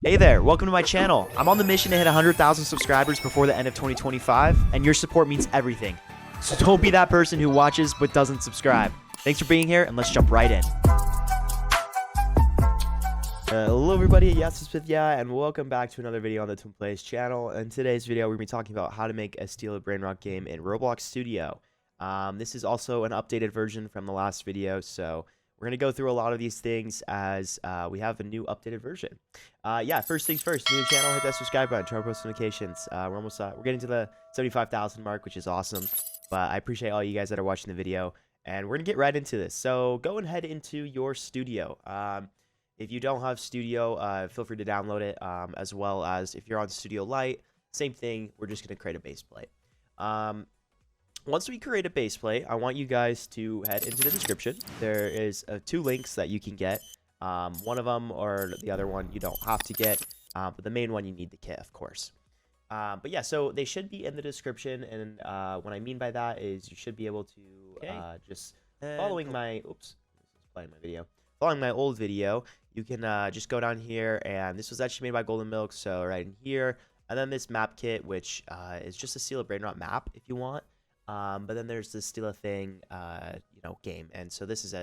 Hey there, welcome to my channel. I'm on the mission to hit 100,000 subscribers before the end of 2025, and your support means everything. So don't be that person who watches but doesn't subscribe. Thanks for being here, and let's jump right in. Hello everybody, yes, it's with ya, and welcome back to another video on the TwinPlayz channel. In today's video, we're going to be talking about how to make a Steal a Brainrot game in Roblox Studio. This is also an updated version from the last video, so we're going to go through a lot of these things as we have a new updated version. Yeah, first things first, new channel, hit that subscribe button, turn on post notifications. We're getting to the 75,000 mark, which is awesome. But I appreciate all you guys that are watching the video, and we're going to get right into this. So go ahead into your studio. If you don't have Studio, feel free to download it, as well as if you're on Studio Lite, same thing, we're just going to create a base plate. Once we create a base plate, I want you guys to head into the description. There is 2 links that you can get. One of them or the other one you don't have to get, but the main one you need the kit, of course. But yeah, so they should be in the description, and what I mean by that is you should be able to just following my following my old video, you can just go down here, and this was actually made by Golden Milk, so right in here, and then this map kit, which is just a Steal a Brainrot map if you want. But then there's the Steal a Thing, game, and so this is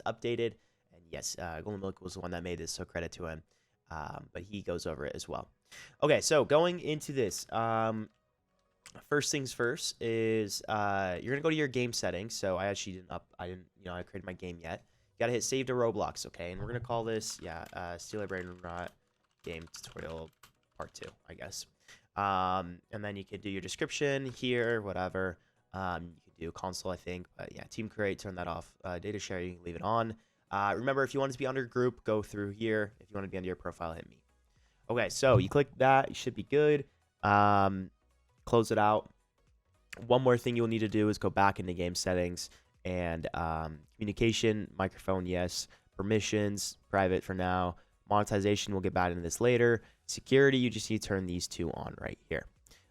updated, and yes, Golden Milk was the one that made this, so credit to him. But he goes over it as well. Okay, so going into this, first things first is you're gonna go to your game settings. So I actually I created my game yet. You gotta hit save to Roblox, okay? And we're gonna call this Steal a Brainrot game tutorial part 2, I guess. And then you could do your description here, whatever. You could do console, I think, but yeah, team create, turn that off. Data share, you can leave it on. Remember, if you want it to be under group, go through here. If you want to be under your profile, hit me. Okay, so you click that, you should be good. Close it out. One more thing you'll need to do is go back into game settings and communication, microphone, yes. Permissions, private for now. Monetization, we'll get back into this later. Security, you just need to turn these 2 on right here.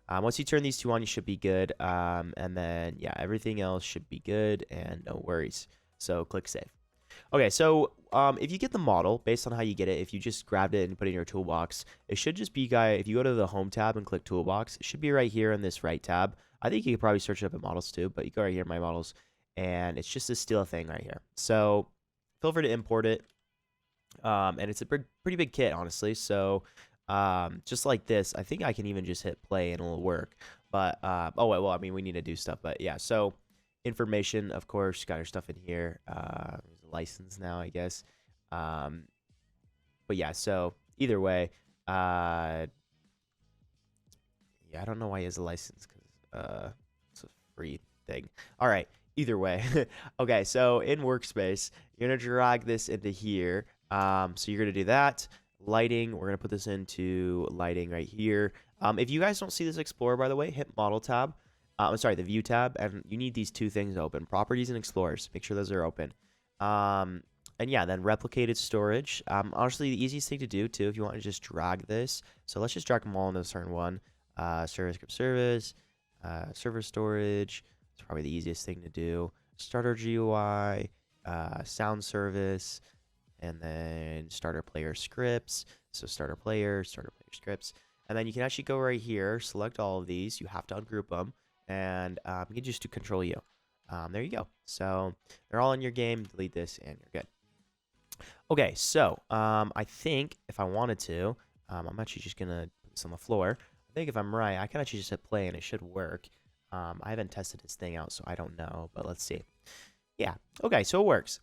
Once you turn these 2 on, you should be good. And then, yeah, everything else should be good and no worries. So click save. Okay, so if you get the model, based on how you get it, if you just grabbed it and put it in your toolbox, it should just be, if you go to the home tab and click toolbox, it should be right here in this right tab. I think you could probably search it up in models too, but you go right here, my models, and it's just a Steal a Thing right here. So feel free to import it. And it's a pretty big kit, honestly. So just like this, I think I can even just hit play and it'll work. But oh well, I mean, we need to do stuff, but yeah. So information, of course, got your stuff in here. There's a license now, I guess. But yeah, so either way, yeah, I don't know why he has a license, because it's a free thing. All right, either way. Okay, so in workspace, you're gonna drag this into here. So you're gonna do that. Lighting, we're gonna put this into lighting right here. If you guys don't see this Explorer, by the way, hit model tab. I'm sorry, the view tab, and you need these 2 things open: properties and explorers. Make sure those are open. And yeah, then replicated storage. Honestly, the easiest thing to do too, if you want to just drag this. So let's just drag them all into a certain one. Service script service, server storage. It's probably the easiest thing to do. Starter GUI, sound service. And then starter player scripts. So starter player scripts. And then you can actually go right here, select all of these. You have to ungroup them. And you can just do Control U. There you go. So they're all in your game. Delete this and you're good. Okay, so I think if I wanted to, I'm actually just going to put this on the floor. I think if I'm right, I can actually just hit play and it should work. I haven't tested this thing out, so I don't know. But let's see. Yeah. Okay, so it works.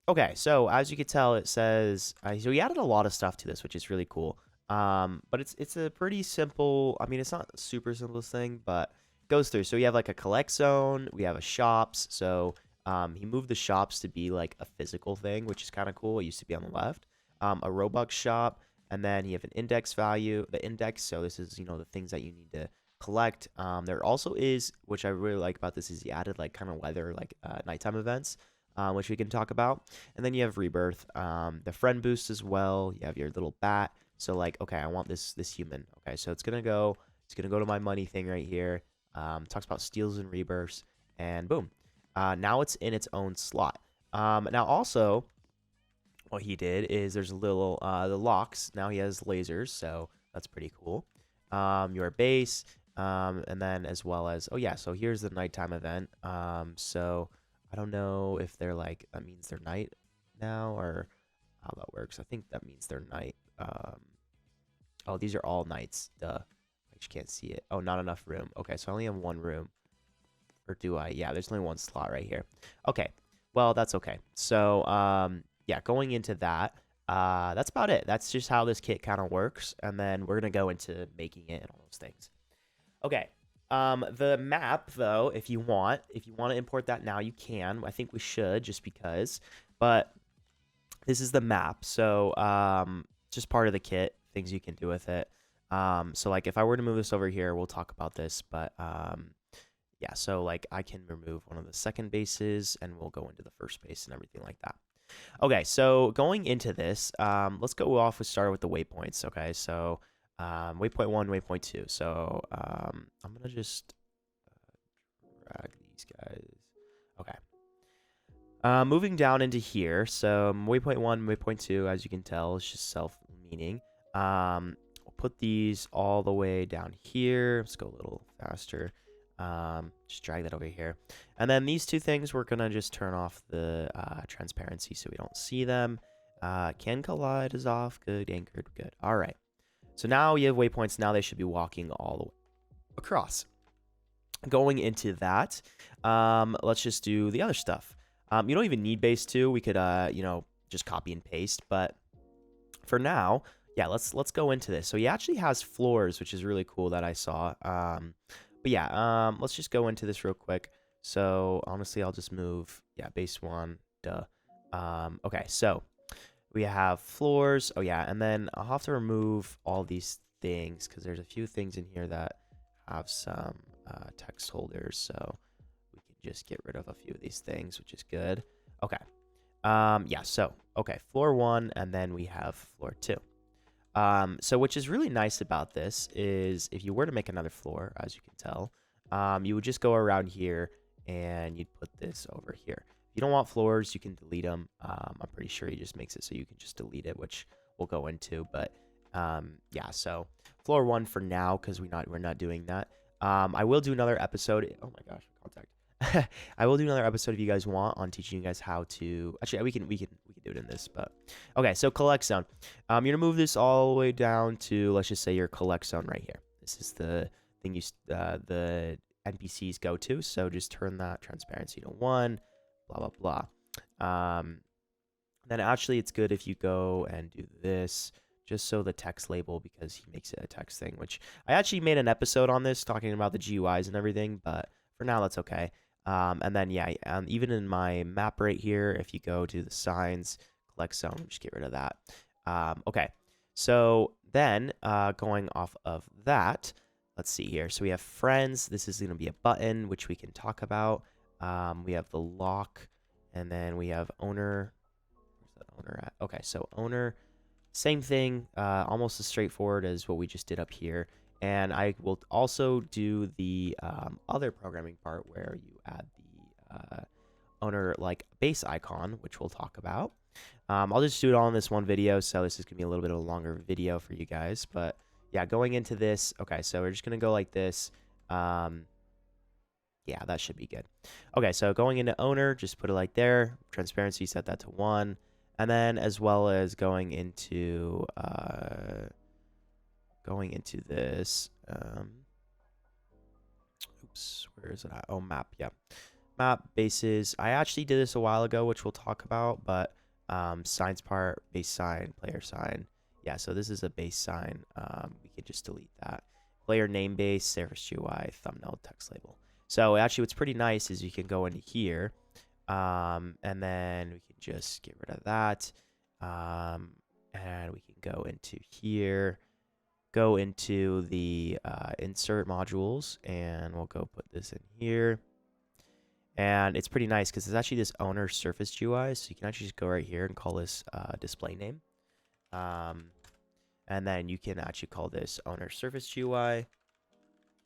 Okay, so as you can tell, it says so we added a lot of stuff to this, which is really cool. But it's a pretty simple. I mean, it's not the super simplest thing, but it goes through. So we have like a collect zone. We have a shops. So he moved the shops to be like a physical thing, which is kind of cool. It used to be on the left. A Robux shop, and then you have an index value. The index. So this is the things that you need to collect. There also is, which I really like about this, is he added like kind of weather, like nighttime events. Which we can talk about. And then you have Rebirth, the friend boost as well. You have your little bat. So like, okay, I want this human. Okay, so it's gonna go to my money thing right here. Talks about steals and rebirths, and boom. Now it's in its own slot. Now also, what he did is there's a little the locks. Now he has lasers, so that's pretty cool. Your base, and then as well as, oh yeah, so here's the nighttime event. So I don't know if they're like, that means they're night now or how that works. I think that means they're night. Oh, these are all nights. Duh. I just can't see it. Oh, not enough room. Okay, so I only have one room. Or do I? Yeah, there's only one slot right here. Okay. Well, that's okay. So, yeah, going into that, that's about it. That's just how this kit kind of works. And then we're going to go into making it and all those things. Okay. The map, though, if you want to import that now, you can. I think we should just because. But this is the map. So, just part of the kit, things you can do with it. So, like, if I were to move this over here, we'll talk about this. But, yeah, so like I can remove one of the second bases and we'll go into the first base and everything like that. Okay, so going into this, let's go off with start with the waypoints. Okay, so waypoint 1, waypoint 2. So I'm gonna just drag these guys. Okay. Moving down into here. So waypoint 1, waypoint 2, as you can tell, is just self-meaning. We'll put these all the way down here. Let's go a little faster. Just drag that over here. And then these two things, we're going to just turn off the transparency so we don't see them. Can collide is off. Good. Anchored. Good. All right. So now you have waypoints. Now they should be walking all the way across. Going into that, let's just do the other stuff. You don't even need base 2. We could, you know, just copy and paste. But for now, yeah, let's go into this. So he actually has floors, which is really cool that I saw. But yeah, let's just go into this real quick. So honestly, I'll just move, yeah, base 1, duh. Okay, so we have floors. Oh yeah, and then I'll have to remove all these things because there's a few things in here that have some text holders. So we can just get rid of a few of these things, which is good. Okay. Yeah, so, okay, floor 1, and then we have floor 2. So which is really nice about this is if you were to make another floor, as you can tell, you would just go around here and you'd put this over here. If you don't want floors, you can delete them. I'm pretty sure he just makes it so you can just delete it, which we'll go into. But yeah, so floor 1 for now because we're not doing that. I will do another episode. Oh my gosh, contact. I will do another episode if you guys want on teaching you guys how to. Actually, we can do it in this. But okay, so collect zone. You're gonna move this all the way down to, let's just say, your collect zone right here. This is the thing the NPCs go to. So just turn that transparency to 1. Blah blah blah. Then actually, it's good if you go and do this. Just so the text label, because he makes it a text thing, which I actually made an episode on this talking about the GUIs and everything, but for now that's okay. And then yeah, even in my map right here, if you go to the signs, collect zone, just get rid of that. Okay, so then going off of that, let's see here. So we have friends. This is going to be a button, which we can talk about. We have the lock, and then we have owner. Where's that owner at? Okay, so owner. Same thing, almost as straightforward as what we just did up here. And I will also do the other programming part where you add the owner like base icon, which we'll talk about. I'll just do it all in this one video, so this is going to be a little bit of a longer video for you guys. But yeah, going into this, okay, so we're just going to go like this. Yeah, that should be good. Okay, so going into owner, just put it like there. Transparency, set that to 1. And then as well as going into this, oops, where is it at? Oh, map, yeah. Map bases. I actually did this a while ago, which we'll talk about, but signs part, base sign, player sign. Yeah, so this is a base sign. We could just delete that. Player name base, service GUI, thumbnail, text label. So actually what's pretty nice is you can go into here. And then we can just get rid of that. And we can go into here, go into the insert modules, and we'll go put this in here. And it's pretty nice because it's actually this owner surface GUI, so you can actually just go right here and call this display name. And then you can actually call this owner surface GUI.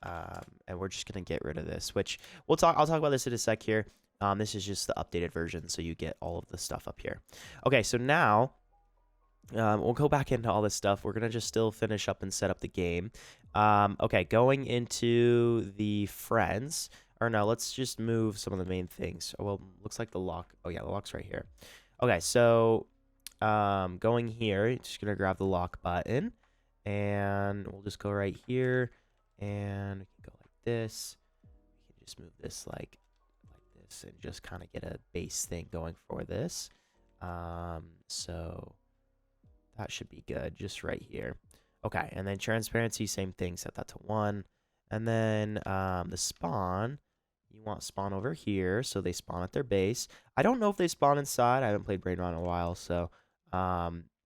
And we're just gonna get rid of this, which I'll talk about this in a sec here. This is just the updated version, so you get all of the stuff up here. Okay, so now we'll go back into all this stuff. We're going to just still finish up and set up the game. Okay, going into the friends. Or no, let's just move some of the main things. Oh, well, looks like the lock. Oh, yeah, the lock's right here. Okay, so going here, just going to grab the lock button. And we'll just go right here. And we can go like this. We can just move this like this and just kind of get a base thing going for this. So that should be good just right here. Okay, and then transparency, same thing, set that to 1. And then the spawn, you want spawn over here, so they spawn at their base. I don't know if they spawn inside. I haven't played Brainrot in a while, so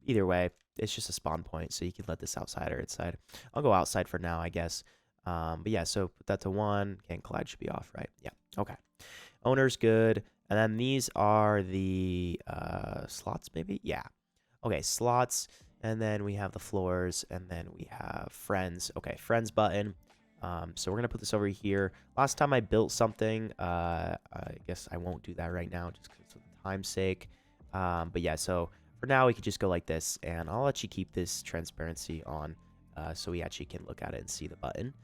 either way, it's just a spawn point, so you can let this outside or inside. I'll go outside for now, I guess. But yeah, so put that to 1. Can't collide should be off, right? Yeah, okay. Owner's good. And then these are the slots, maybe? Yeah. Okay, slots. And then we have the floors. And then we have friends. Okay, friends button. So we're going to put this over here. Last time I built something, I guess I won't do that right now just because of the time's sake. But yeah, so for now, we could just go like this. And I'll let you keep this transparency on so we actually can look at it and see the button.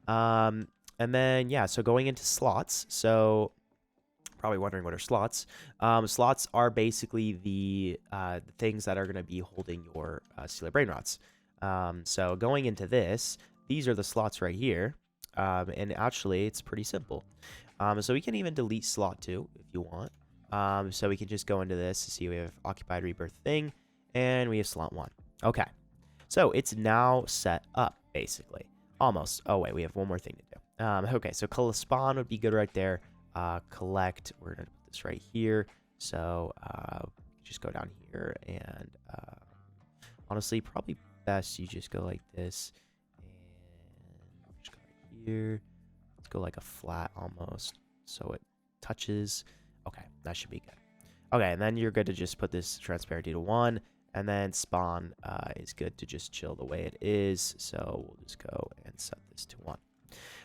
And then, yeah, so going into slots. So probably wondering what are slots. Slots are basically the things that are going to be holding your Stealer Brainrots. So going into this, these are the slots right here. And actually, it's pretty simple. So we can even delete slot 2 if you want. So we can just go into this to see we have occupied rebirth thing, and we have slot 1. Okay. So it's now set up, basically. Almost. Oh, wait, we have one more thing to do. Okay, so spawn would be good right there. Collect, we're going to put this right here. So just go down here, and honestly, probably best you just go like this. And just go right here. Let's go like a flat almost, so it touches. Okay, that should be good. Okay, and then you're good to just put this transparency to 1. And then spawn is good to just chill the way it is. So we'll just go and set this to 1.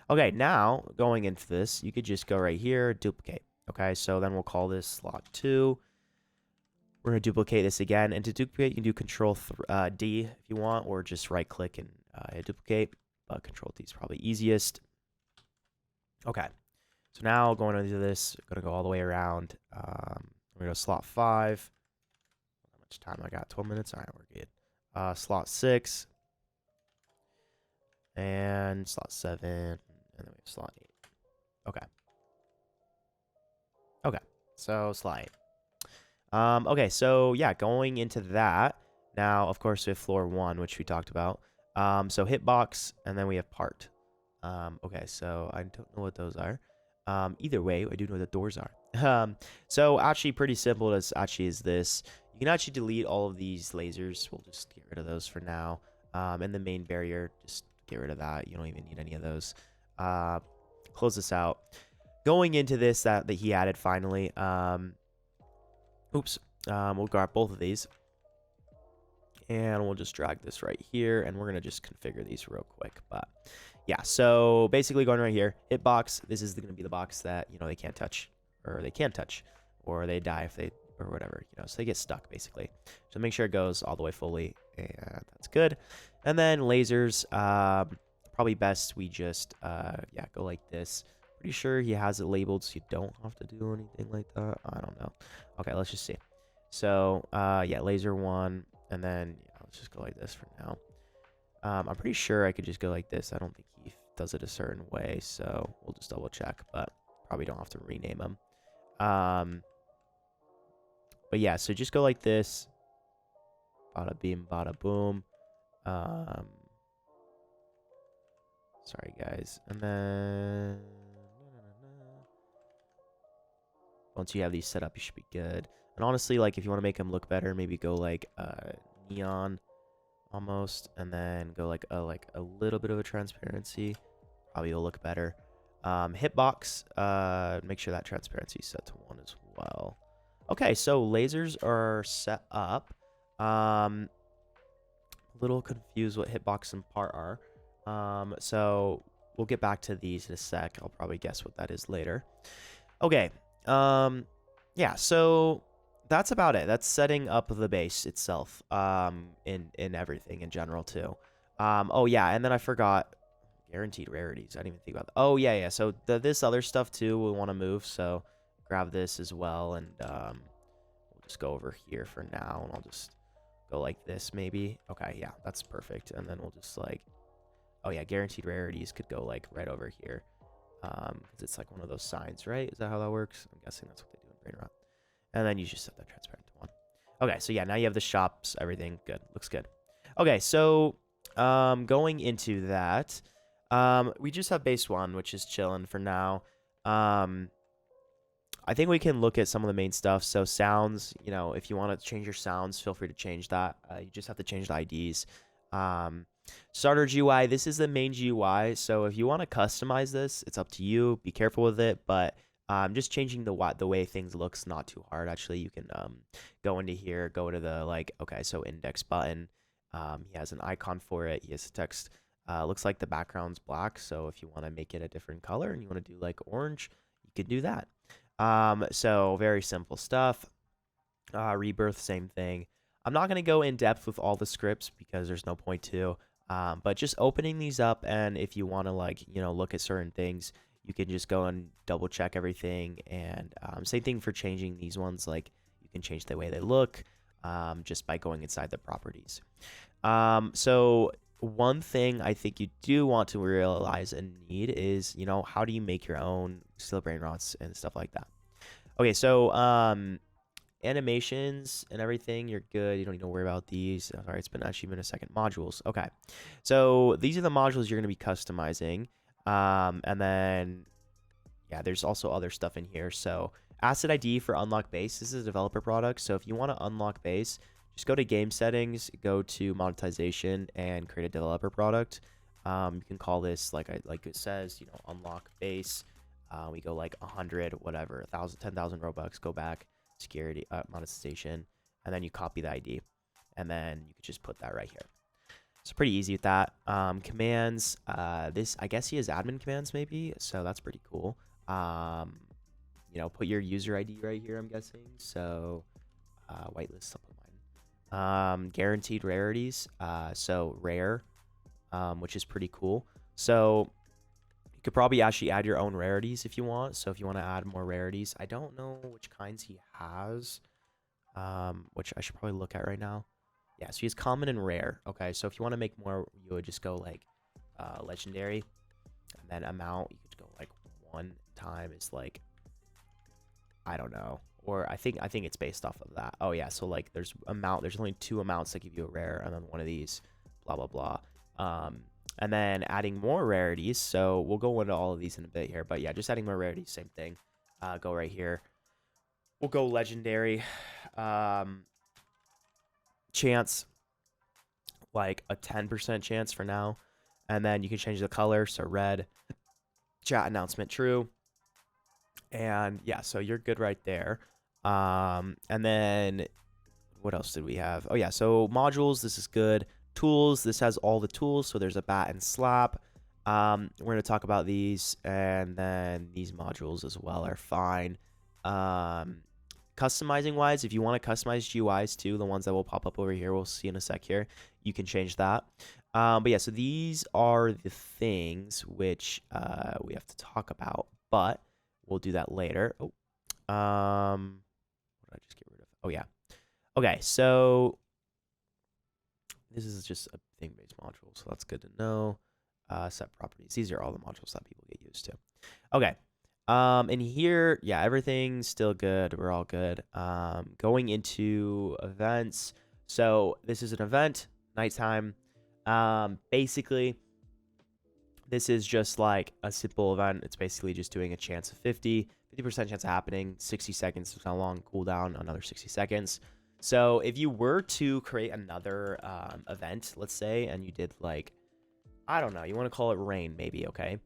Okay, now going into this, you could just go right here, duplicate. Okay, so then we'll call this slot 2. We're going to duplicate this again. And to duplicate, you can do Control D if you want, or just right click and duplicate. But Control D is probably easiest. Okay, so now going into this, I'm going to go all the way around. We're going to slot 5. How much time I got? 12 minutes? All right, we're good. Slot 6. And slot 7. And then we have slot 8. Okay. Okay. So slot 8. Okay, so yeah, going into that. Now, of course, we have floor 1, which we talked about. So hitbox, and then we have part. Okay, so I don't know what those are. Either way, I do know what the doors are. So actually pretty simple as actually is this. You can actually delete all of these lasers. We'll just get rid of those for now. And the main barrier, just get rid of that. You don't even need any of those. Close this out. Going into this that he added finally. We'll grab both of these. And we'll just drag this right here. And we're going to just configure these real quick. But yeah, so basically going right here. Hitbox. This is going to be the box that, they can't touch. Or they can touch. Or they die if they, or whatever. So they get stuck basically. So make sure it goes all the way fully. And that's good. And then lasers. Probably best we just, go like this. Pretty sure he has it labeled so you don't have to do anything like that. I don't know. Okay, let's just see. So, yeah, laser 1. And then, let's just go like this for now. I'm pretty sure I could just go like this. I don't think he does it a certain way. So, we'll just double check. But probably don't have to rename him. But yeah, so just go like this. Bada beam, bada boom. Sorry, guys. And then once you have these set up, you should be good. And honestly, like if you want to make them look better, maybe go like neon almost, and then go like a little bit of a transparency. Probably will look better. Hitbox, make sure that transparency is set to 1 as well. Okay, so lasers are set up. A little confused what hitbox and part are. So we'll get back to these in a sec. I'll probably guess what that is later. Okay. Yeah, so that's about it. That's setting up the base itself, in everything in general too. Oh yeah, and then I forgot guaranteed rarities. I didn't even think about that. Oh yeah, yeah. So this other stuff too, we want to move. So grab this as well, and we'll just go over here for now, and I'll just go like this maybe. Okay, yeah, that's perfect. And then we'll just like, oh yeah, guaranteed rarities could go like right over here, because it's like one of those signs, right? Is that how that works? I'm guessing that's what they do in Brainrot. And then you just set that transparent to 1. Okay, so yeah, now you have the shops, everything good. Looks good. Okay, so going into that, we just have base 1, which is chilling for now. I think we can look at some of the main stuff. So sounds, you know, if you want to change your sounds, feel free to change that. You just have to change the IDs. Starter GUI, this is the main GUI. So if you want to customize this, it's up to you. Be careful with it, but just changing the way things looks not too hard. Actually, you can go into here, go to the like, okay, so index button. He has an icon for it. He has text. Looks like the background's black. So if you want to make it a different color and you want to do like orange, you can do that. So very simple stuff. Rebirth, same thing. I'm not going to go in depth with all the scripts because there's no point to, but just opening these up. And if you want to like, you know, look at certain things, you can just go and double check everything. And same thing for changing these ones. Like you can change the way they look just by going inside the properties. So one thing I think you do want to realize and need is, you know, how do you make your own steel Brainrots and stuff like that? Okay, so animations and everything, you're good. You don't need to worry about these. Sorry, it's been a second. Modules. Okay, so these are the modules you're going to be customizing. And then, yeah, there's also other stuff in here. So asset ID for unlock base. This is a developer product. So if you want to unlock base, just go to game settings, go to monetization, and create a developer product. You can call this like it says, you know, unlock base. We go like 100, whatever, 1,000, 10,000 Robux. Go back, security, monetization, and then you copy the ID, and then you could just put that right here. It's pretty easy with that. Commands. This, I guess he has admin commands maybe, so that's pretty cool. You know, put your user ID right here. I'm guessing so. Whitelist supplement. Guaranteed rarities, so rare, which is pretty cool. So you could probably actually add your own rarities if you want. So if you want to add more rarities, I don't know which kinds he has, which I should probably look at right now. Yeah, so he has common and rare. Okay, so if you want to make more, you would just go like legendary, and then amount, you could go like 1 time is like, I don't know. Or I think it's based off of that. Oh yeah, so like there's only 2 amounts that give you a rare, and then one of these, blah blah blah. And then adding more rarities. So we'll go into all of these in a bit here, but yeah, just adding more rarities, same thing. Go right here. We'll go legendary. Chance, like a 10% chance for now, and then you can change the color. So red. Chat announcement true. And yeah, so you're good right there. And then what else did we have? Oh yeah, so modules, this is good. Tools, this has all the tools. So there's a bat and slap. We're going to talk about these, and then these modules as well are fine. Customizing wise, if you want to customize GUIs too, the ones that will pop up over here, we'll see in a sec here, you can change that. But yeah, so these are the things which we have to talk about, but we'll do that later. Oh, what did I just get rid of? Oh yeah. Okay, so this is just a thing-based module, so that's good to know. Set properties. These are all the modules that people get used to. Okay. And here, yeah, everything's still good. We're all good. Going into events. So this is an event, nighttime. Basically, this is just like a simple event. It's basically just doing a chance of 50% chance of happening, 60 seconds is how long, cooldown, another 60 seconds. So if you were to create another event, let's say, and you did like, I don't know, you want to call it rain maybe, okay?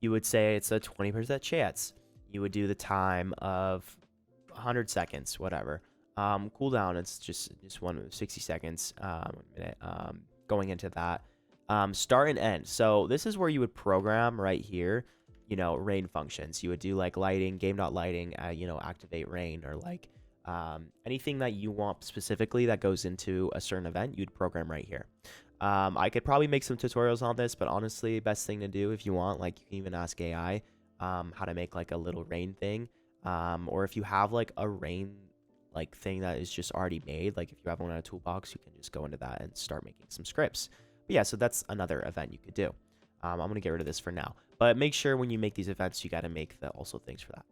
You would say it's a 20% chance. You would do the time of 100 seconds, whatever. Cooldown, it's just 60 seconds, 1 minute, going into that. Start and end. So this is where you would program right here. you know, rain functions. You would do like lighting, game.lighting, you know, activate rain, or like anything that you want specifically that goes into a certain event, you'd program right here. I could probably make some tutorials on this, but honestly, best thing to do if you want, like you can even ask AI how to make like a little rain thing. Or if you have like a rain like thing that is just already made, like if you have one in a toolbox, you can just go into that and start making some scripts. But yeah, so that's another event you could do. I'm going to get rid of this for now. But make sure when you make these events, you got to make the also things for that.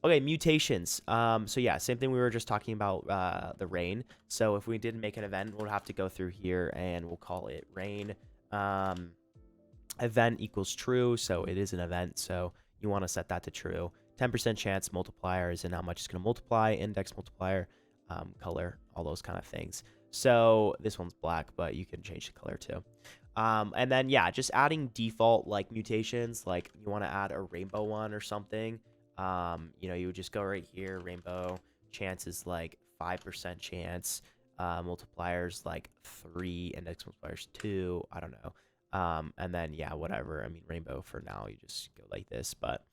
Okay, mutations. So yeah, same thing we were just talking about the rain. So if we didn't make an event, we'll have to go through here and we'll call it rain. Event equals true, so it is an event. So you want to set that to true. 10% chance multiplier is in how much it's going to multiply, index multiplier, color, all those kind of things. So this one's black, but you can change the color too. And then, yeah, just adding default like mutations, like you want to add a rainbow one or something. You know, you would just go right here, rainbow, chance is like 5% chance, multipliers like 3, index multipliers 2, I don't know. And then, yeah, whatever. I mean, rainbow for now, you just go like this, but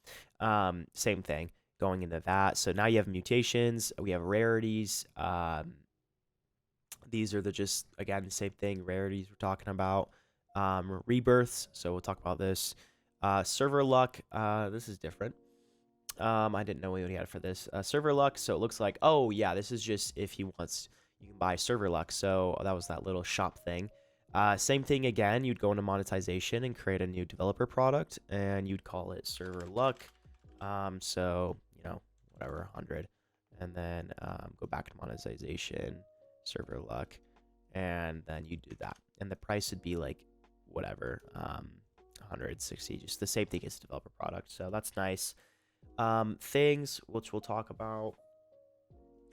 same thing going into that. So now you have mutations, we have rarities. These are just, again, the same thing, rarities we're talking about. Rebirths, so we'll talk about this. Server luck, this is different. I didn't know what he had for this. Server luck, so it looks like, oh yeah, this is just if he wants, you can buy server luck. So that was that little shop thing. Same thing again, you'd go into monetization and create a new developer product, and you'd call it server luck. So, you know, whatever, 100. And then go back to monetization, server luck, and then you do that. And the price would be like, whatever, 160, just the same thing as developer product. So that's nice. Things, which we'll talk about.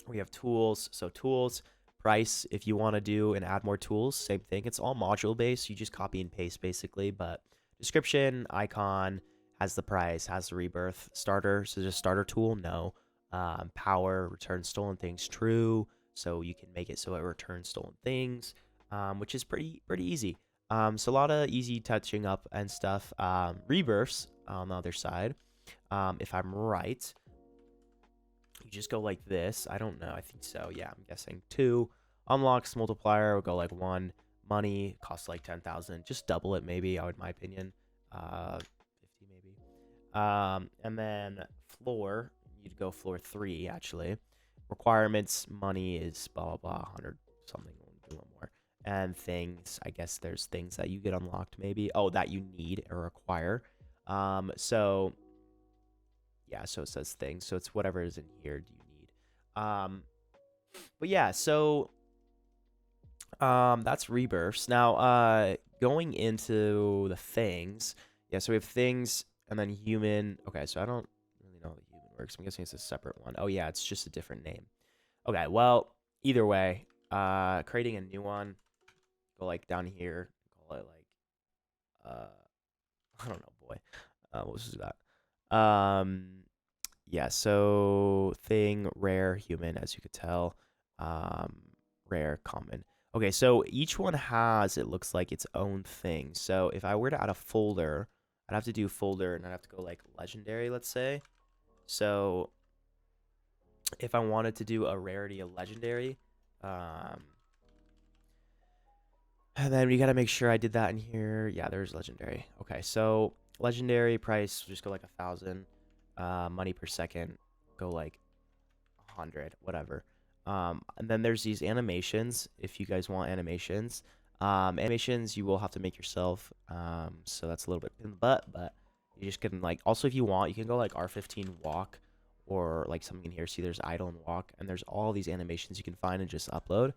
We have tools. So tools, price, if you want to do and add more tools, same thing. It's all module based. You just copy and paste basically, but description, icon, has the price, has the rebirth. Starter, so just starter tool, no. Power, return stolen things, true. So you can make it so it returns stolen things, which is pretty easy. So a lot of easy touching up and stuff. Rebirths on the other side, if I'm right, you just go like this. I don't know. I think so. Yeah, I'm guessing 2. Unlocks multiplier will go like 1. Money costs like 10,000. Just double it, maybe. I would, my opinion. 50 maybe. And then floor, you'd go floor 3 actually. Requirements, money is blah blah blah, 100 something. We'll do one more. And things, I guess there's things that you get unlocked maybe. Oh, that you need or require. So yeah, so it says things, so it's whatever is in here do you need. But yeah, so that's rebirths. Now going into the things, yeah, so we have things and then human. Okay, so I don't really know how the human works. I'm guessing it's a separate one. Oh yeah, it's just a different name. Okay, well, either way, creating a new one, go like down here, call it like I don't know, boy. What was that? Yeah, so thing, rare, human, as you could tell. Rare, common. Okay, so each one has, it looks like, its own thing. So if I were to add a folder, I'd have to do folder and I'd have to go like legendary, let's say. So if I wanted to do a rarity, a legendary, and then we gotta make sure I did that in here. Yeah, there's legendary. Okay, so legendary price, just go like 1,000. Money per second, go like 100, whatever. And then there's these animations. If you guys want animations, animations you will have to make yourself. So that's a little bit in the butt, but you just can like, also if you want, you can go like R15 walk, or like something in here. See, there's idle and walk, and there's all these animations you can find and just upload.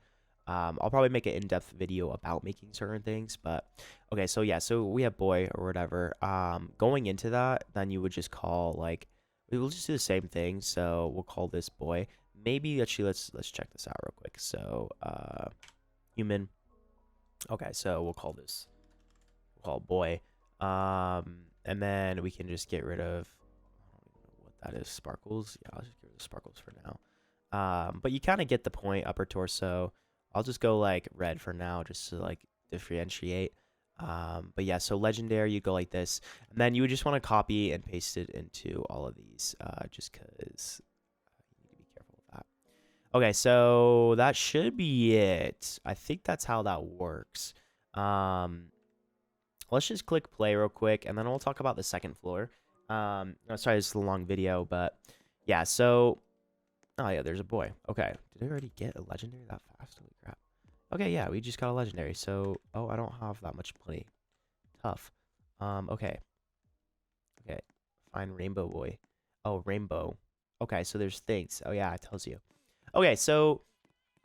I'll probably make an in-depth video about making certain things, but okay, so yeah, so we have boy or whatever. Going into that, then you would just call like, we'll just do the same thing. So we'll call this boy. Maybe actually let's check this out real quick. So human. Okay, so we'll call this, we'll call boy. And then we can just get rid of, I don't even know what that is, sparkles. Yeah, I'll just get rid of sparkles for now. But you kind of get the point. Upper torso, I'll just go like red for now, just to like differentiate. But yeah, so legendary, you go like this, and then you would just want to copy and paste it into all of these, just because you need to be careful with that. Okay, so that should be it. I think that's how that works. Let's just click play real quick, and then we'll talk about the second floor. No, sorry, this is a long video, but yeah, so... Oh, yeah, there's a boy. Okay, did I already get a legendary that fast? Holy crap. Okay, yeah, we just got a legendary, so... Oh, I don't have that much money. Tough. Okay. Okay, find rainbow boy. Oh, rainbow. Okay, so there's things. Oh, yeah, it tells you. Okay, so...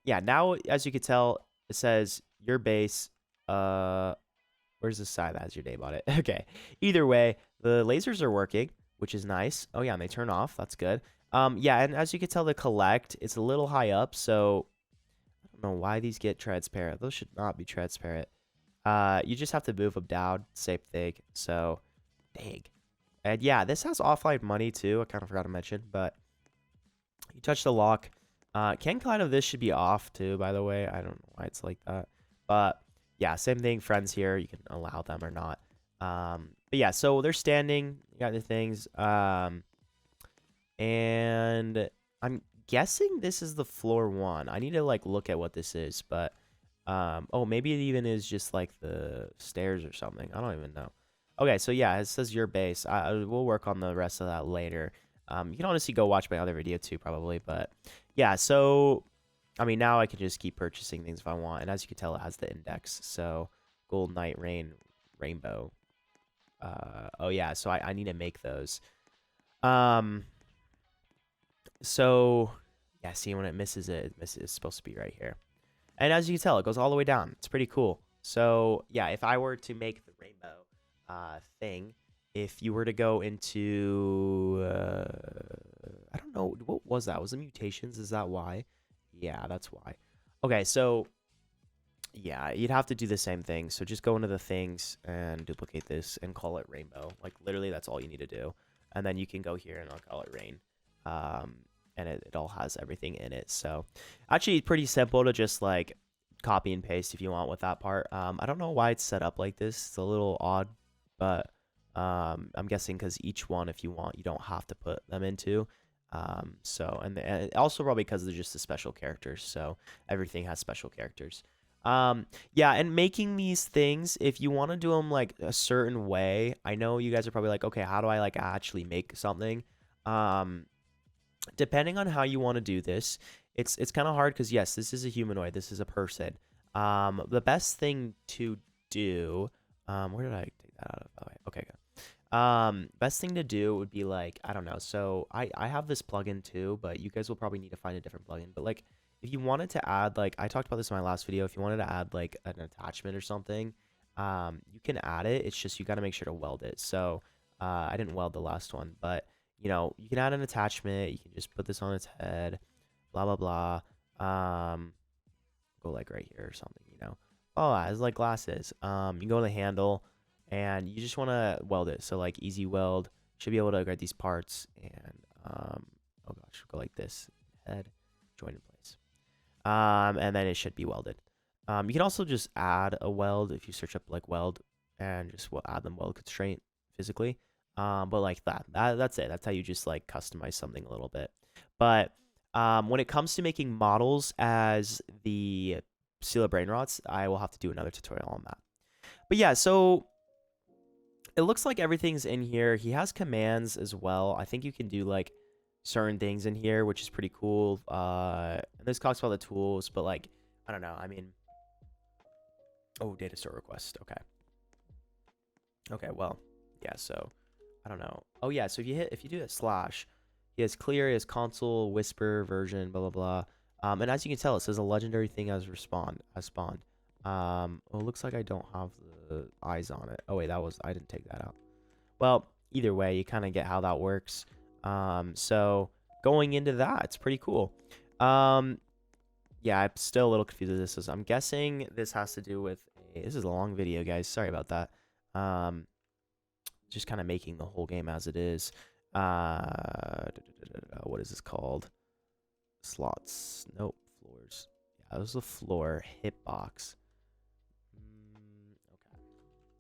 Yeah, now, as you can tell, it says your base, where's the side that has your name on it? Okay. Either way, the lasers are working, which is nice. Oh, yeah, and they turn off. That's good. Yeah, and as you can tell, the collect, it's a little high up, so I don't know why these get transparent. Those should not be transparent. You just have to move them down. Same thing. So, dang. And yeah, this has offline money too. I kind of forgot to mention, but you touch the lock. Can kind of this should be off too, by the way. I don't know why it's like that. But yeah, same thing. Friends here, you can allow them or not. But yeah, so they're standing. You got the things. And I'm guessing this is the floor 1. I need to like look at what this is, but oh, maybe it even is just like the stairs or something. I don't even know. Okay, so yeah, it says your base. We'll work on the rest of that later. You can honestly go watch my other video too, probably, but yeah, so I mean, now I can just keep purchasing things if I want, and as you can tell, it has the index. So gold, night, rain, rainbow. Oh yeah, so I need to make those. So yeah, see, when it misses it, it's supposed to be right here. And as you can tell, it goes all the way down. It's pretty cool. So yeah, if I were to make the rainbow thing, if you were to go into I don't know, what was that? Was it mutations? Is that why? Yeah, that's why. Okay, so yeah, you'd have to do the same thing. So just go into the things and duplicate this and call it rainbow. Like literally, that's all you need to do. And then you can go here and I'll call it rain. And it all has everything in it. So actually pretty simple to just like copy and paste if you want with that part. I don't know why it's set up like this. It's a little odd, but I'm guessing because each one, if you want, you don't have to put them into. So and also probably because they're just the special characters. So everything has special characters. Yeah, and making these things, if you want to do them like a certain way, I know you guys are probably like, okay, how do I like actually make something? Depending on how you want to do this, it's kind of hard because yes, this is a humanoid, this is a person. The best thing to do, where did I take that out of? Oh, okay, good. Best thing to do would be like, I don't know. So I have this plugin too, but you guys will probably need to find a different plugin. But like, if you wanted to add, like, I talked about this in my last video, if you wanted to add like an attachment or something, you can add it. It's just you got to make sure to weld it. So I didn't weld the last one, but you know, you can add an attachment. You can just put this on its head, blah, blah, blah. Go like right here or something, you know. Oh, it has like glasses. You go to the handle and you just want to weld it. So like easy weld, should be able to grab these parts and, oh gosh, go like this, head, join in place. And then it should be welded. You can also just add a weld if you search up like weld and just add them weld constraint physically. But like that's it. That's how you just like customize something a little bit. But when it comes to making models as the Seal of Brainrots, I will have to do another tutorial on that. But yeah, so it looks like everything's in here. He has commands as well. I think you can do like certain things in here, which is pretty cool. This talks about the tools, but like, I don't know. I mean, oh, data store request. Okay. Okay, well, yeah, so I don't know. Oh yeah, so if you do a slash, he has clear, he has console, whisper, version, blah blah blah. And as you can tell, it says a legendary thing has spawned. Well, it looks like I don't have the eyes on it. Oh wait, I didn't take that out. Well, either way, you kind of get how that works. So going into that, it's pretty cool. Yeah, I'm still a little confused with this. So I'm guessing this has to do with this is a long video, guys. Sorry about that. Just kind of making the whole game as it is. What is this called? Slots. Nope. Floors. Yeah, that was the floor. Hitbox. Okay.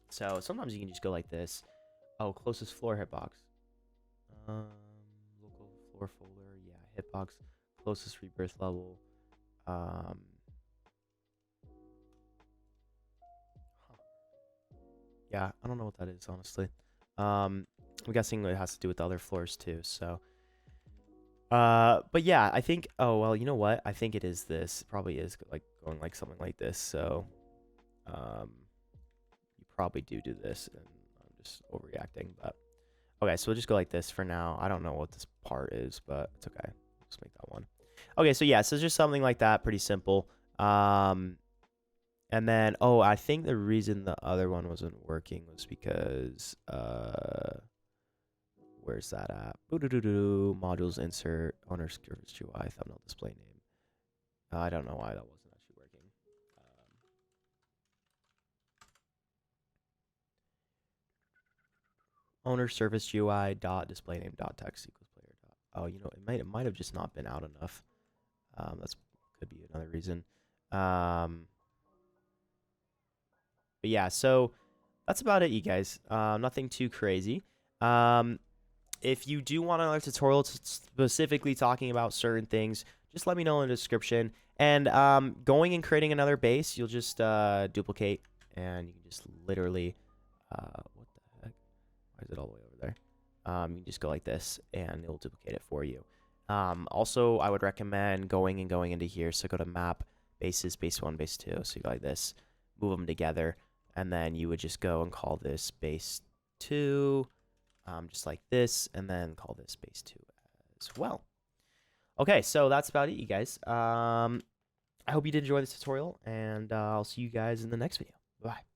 So sometimes you can just go like this. Oh, closest floor hitbox. Local floor folder. Yeah, hitbox. Closest rebirth level. Huh. Yeah, I don't know what that is, honestly. I'm guessing it has to do with the other floors too. So, but yeah, I think. Oh well, you know what? I think it is this. It probably is like going like something like this. So, you probably do this, and I'm just overreacting. But okay, so we'll just go like this for now. I don't know what this part is, but it's okay. Just make that one. Okay, so yeah, so it's just something like that, pretty simple. And then, oh, I think the reason the other one wasn't working was because, where's that at? Modules, insert, owner service UI, thumbnail display name. I don't know why that wasn't actually working. Owner service UI dot display name dot text equals player dot. Oh, you know, it might have just not been out enough. That's could be another reason. But yeah, so that's about it, you guys. Nothing too crazy. If you do want another tutorial specifically talking about certain things, just let me know in the description. And going and creating another base, you'll just duplicate, and you can just literally, what the heck? Why is it all the way over there? You can just go like this, and it will duplicate it for you. Also, I would recommend going into here. So go to map, bases, base 1, base 2. So you go like this, move them together. And then you would just go and call this base 2, just like this, and then call this base 2 as well. Okay, so that's about it, you guys. I hope you did enjoy this tutorial, and I'll see you guys in the next video. Bye.